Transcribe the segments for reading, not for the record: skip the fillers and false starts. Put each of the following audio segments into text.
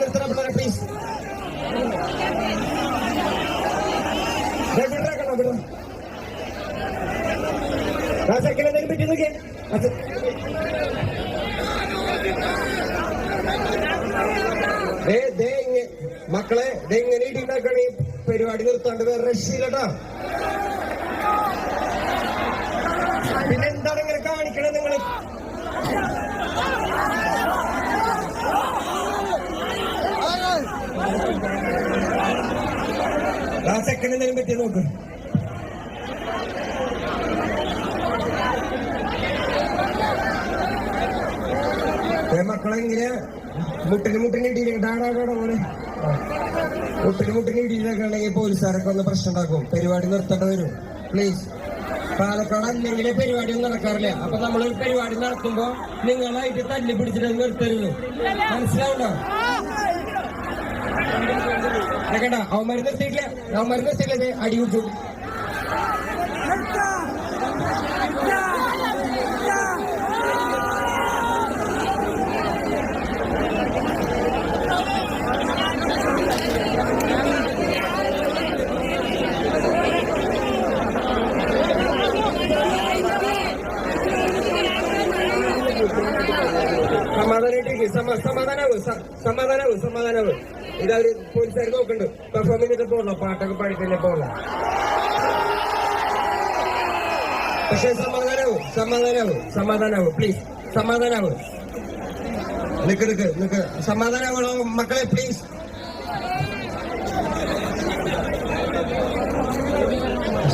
നിർത്തണ please. Second എന്തെങ്കിലും പറ്റി നോക്കിയേ. മക്കളെ ഇങ്ങനെ ഇടിണ്ടാക്കാണ് ഈ പരിപാടി നിർത്താണ്ട് വേറെ രക്ഷയില്ലട്ടാ. പിന്നെ എന്താണ് ഇങ്ങനെ കാണിക്കണത് നിങ്ങള്? ആ സെക്കൻഡ് എന്തെങ്കിലും പറ്റിയ നോക്ക്. മക്കളെ ഇങ്ങനെ മുട്ടിന് ഇടിയിലാടാ പോലെ മുട്ടിന് ഇടിയിലൊക്കെ ഉണ്ടെങ്കിൽ പോലീസുകാരൊക്കെ ഒന്ന് പ്രശ്നം ഉണ്ടാക്കും. പരിപാടി നിർത്തേണ്ടി വരും പ്ലീസ്. പാലക്കാട് അല്ലെങ്കിലേ പരിപാടി ഒന്നും നടക്കാറില്ല. അപ്പൊ നമ്മളൊരു പരിപാടി നടത്തുമ്പോ നിങ്ങളായിട്ട് തല്ലി പിടിച്ചിട്ട് നിർത്തരുത്. മനസ്സിലാവുണ്ടോ? കേക്കണ്ട, അവന്മാര് നിർത്തിയിട്ടില്ല അടി വിട്ടു. സമാധാനാവും. ഇതവര് പോലീസുകാർ നോക്കുന്നുണ്ട്. പെർഫോമിംഗ് ചെയ്തിട്ട് പോകണോ, പാട്ടൊക്കെ പാടിക്കഴിഞ്ഞാൽ പോകണം. പക്ഷെ സമാധാനാവും പ്ലീസ്. സമാധാനാവും. നിക്ക് സമാധാനാവണോ മക്കളെ പ്ലീസ്.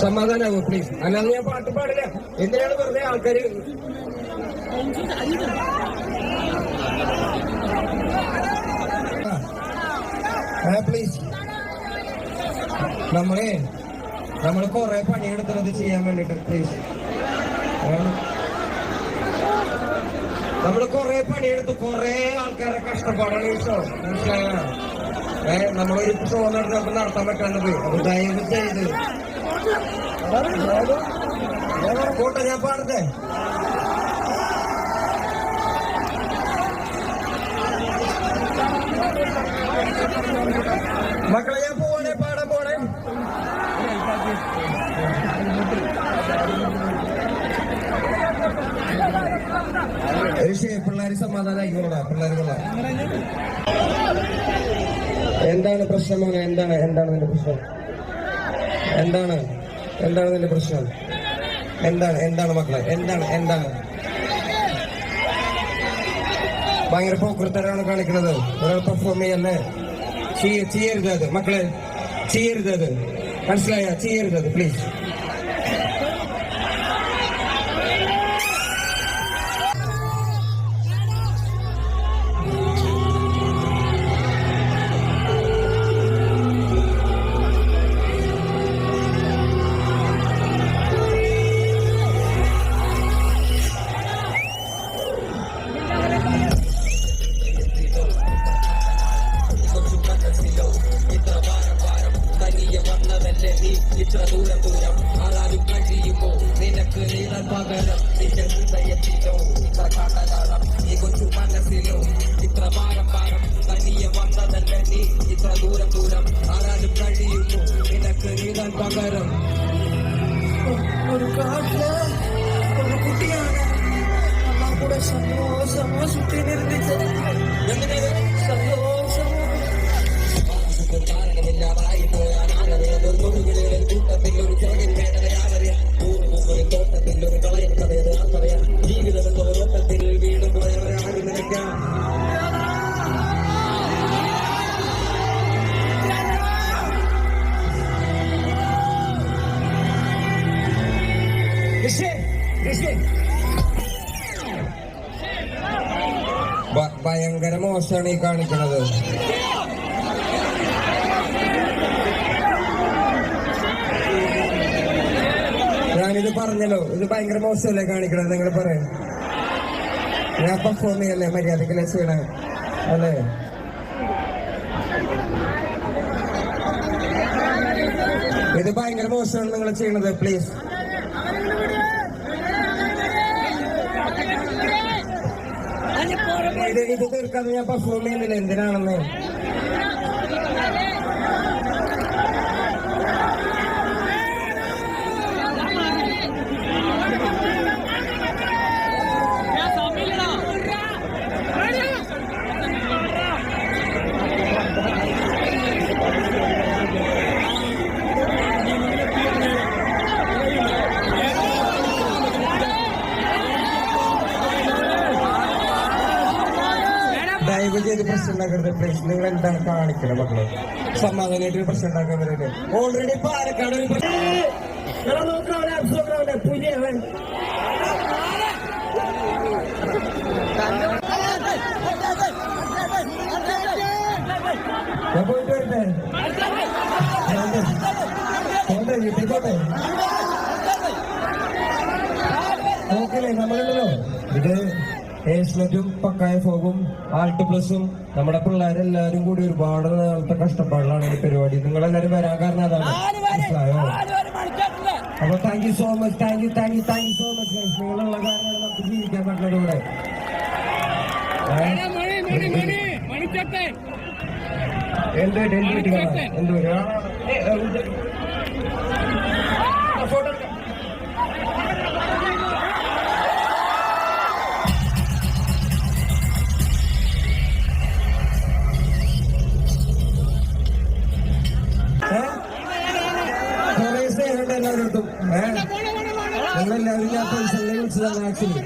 സമാധാനാവും പ്ലീസ്. അല്ലാതെ ഞാൻ പാട്ട് പാടില്ല. എന്തിനാണ് വെറുതെ ആൾക്കാര് പ്ലീസ്. നമ്മള് കൊറേ പണിയെടുത്തത് ചെയ്യാൻ വേണ്ടിട്ട് പ്ലീസ്. നമ്മള് കൊറേ പണിയെടുത്തു, കൊറേ ആൾക്കാരെ കഷ്ടപ്പാടാണ് ഈ ഷോ. മനസ്സിലായോ? നമ്മളൊരു ഷോ നടത്താൻ പറ്റാണ്ട് പോയി. അപ്പൊ ദയവ് ചെയ്ത് പോട്ടെ, ഞാൻ പാടത്തെ. മക്കളെ ഞാൻ പോവാണേ, പാടാൻ പോണേ. പിള്ളേര് സമാധാനായിക്കോളാ. പിള്ളേര് കൊള്ളാം. എന്താണ് പ്രശ്നം മോനെ? എന്താണ് നിന്റെ പ്രശ്നം? എന്താണ് നിന്റെ പ്രശ്നം? എന്താണ് മക്കളെ? എന്താണ് ഭയങ്കര പോക്കൃത്തരാണ് കാണിക്കുന്നത്. ഒരാൾ പെർഫോം ചെയ്യല്ലേ? ചെയ്യരുത് അത് മക്കളെ, ചെയ്യരുത് അത്. മനസ്സിലായ? ചെയ്യരുത് അത് പ്ലീസ്. ഇത്ര ദൂരം ആരാലും കഴിയുമോ നിനക്ക് നീളൻ പകരം നിന്റെ ഹൃദയത്തിലോ ഇത്ര കാട്ടകാലം ഈ കൊച്ചു മനസ്സിലോ ഇത്ര ഭാരം തനിയെ വന്നതല്ല നീ ഇത്ര ദൂരം ആരാലും കഴിയുമോ നിനക്ക് നീളൻ പകരം. ഒരു കാട്ടില് ഒരു കുട്ടിയാണ് അമ്മ കൂടെ സന്തോഷമോ സുഖിനിരുന്നിച്ചത്. കാരണമില്ലാതായി പോയാൽ കൂട്ടത്തിൽ ഒരു ചോദ്യം വേദനയാകറിയാം. തോട്ടത്തിൽ ഒരു കളയം കഥയത് പറയാം. ജീവിതം തോട്ടത്തിൽ വീട് പോയവരാരും നിനക്കാം. ഭയങ്കര മോശമാണ് ഈ കാണിക്കണത്. ഞാനിത് പറഞ്ഞല്ലോ, ഇത് ഭയങ്കര മോശമല്ലേ കാണിക്കണത്? നിങ്ങൾ പറയാം. ഞാൻ പെർഫോം ചെയ്യല്ലേ, മര്യാദക്കല്ലേ ചെയ്യണേ അല്ലേ? ഇത് ഭയങ്കര മോശമാണ് നിങ്ങൾ ചെയ്യണത്. പ്ലീസ് ഇത് തീർക്കാതെ ഞാൻ പെർഫോം ചെയ്യുന്നില്ല എന്തിനാണെന്ന്. ദയവ് ചെയ്ത് പ്രശ്നം ഉണ്ടാക്കരുത് പ്ലീസ്. നിങ്ങൾ എന്താണ് കാണിക്കണം മക്കളെ? സമാധാനമായിട്ട് പ്രശ്നം ഉണ്ടാക്കാൻ വരട്ടെ. ഓൾറെഡി പാലക്കാട് ഒരു പുലിയവൻ ഞാൻ പോയിട്ട് വരട്ടെ. പോട്ടെ വീട്ടിൽ പോട്ടെ. ഓക്കെ നമ്മളുണ്ടല്ലോ ഇത് ഏഷ്നെറ്റും പക്കായ ഫോഗും ആൾട്ട് പ്ലസും നമ്മുടെ പിള്ളേരെല്ലാരും കൂടി ഒരുപാട് നാളത്തെ കഷ്ടപ്പാടിലാണ് ഈ പരിപാടി. നിങ്ങളെല്ലാരും വരാൻ കാരണം അതാണ്. മനസ്സിലായോ? അപ്പൊ thank you so much. Thank you so much. നിങ്ങളുള്ള കാരണം നമുക്ക് ജീവിക്കാൻ പറ്റുന്നത് ഇവിടെ. എന്ത് ഫോട്ടോ എല്ലാവരും നിങ്ങളെല്ലാവരും ഞാൻ പേഴ്സണലി വിളിച്ചതാണ്. ആക്ച്വലി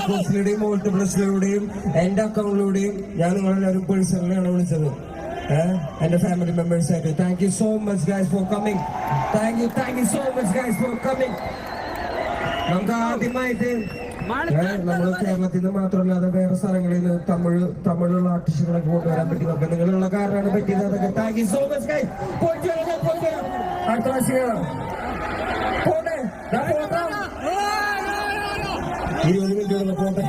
കോഴ്സിലൂടെയും മോൾട്ടിപ്ലസിലൂടെയും എന്റെ അക്കൗണ്ടിലൂടെയും ഞാൻ നിങ്ങളെല്ലാവരും പേഴ്സണലിയാണ് വിളിച്ചത്. എന്റെ ഫാമിലി മെമ്പേഴ്സ് ആയിട്ട് thank you so much guys for coming. Thank you so much guys for coming. നമുക്ക് ആദ്യമായിട്ട് നമ്മള് കേരളത്തിൽ നിന്ന് മാത്രമല്ലാതെ വേറെ സ്ഥലങ്ങളിൽ നിന്ന് തമിഴുള്ള ആർട്ടിസ്റ്റുകളൊക്കെ കൊണ്ടുവരാൻ പറ്റി. നമുക്ക് നിങ്ങളുള്ള കാരണമാണ് പറ്റിയത്. അതൊക്കെ thank you so much guys. അടുത്ത പ്രാവശ്യം പോട്ടെ 20 മിനിറ്റ് പോട്ടെ.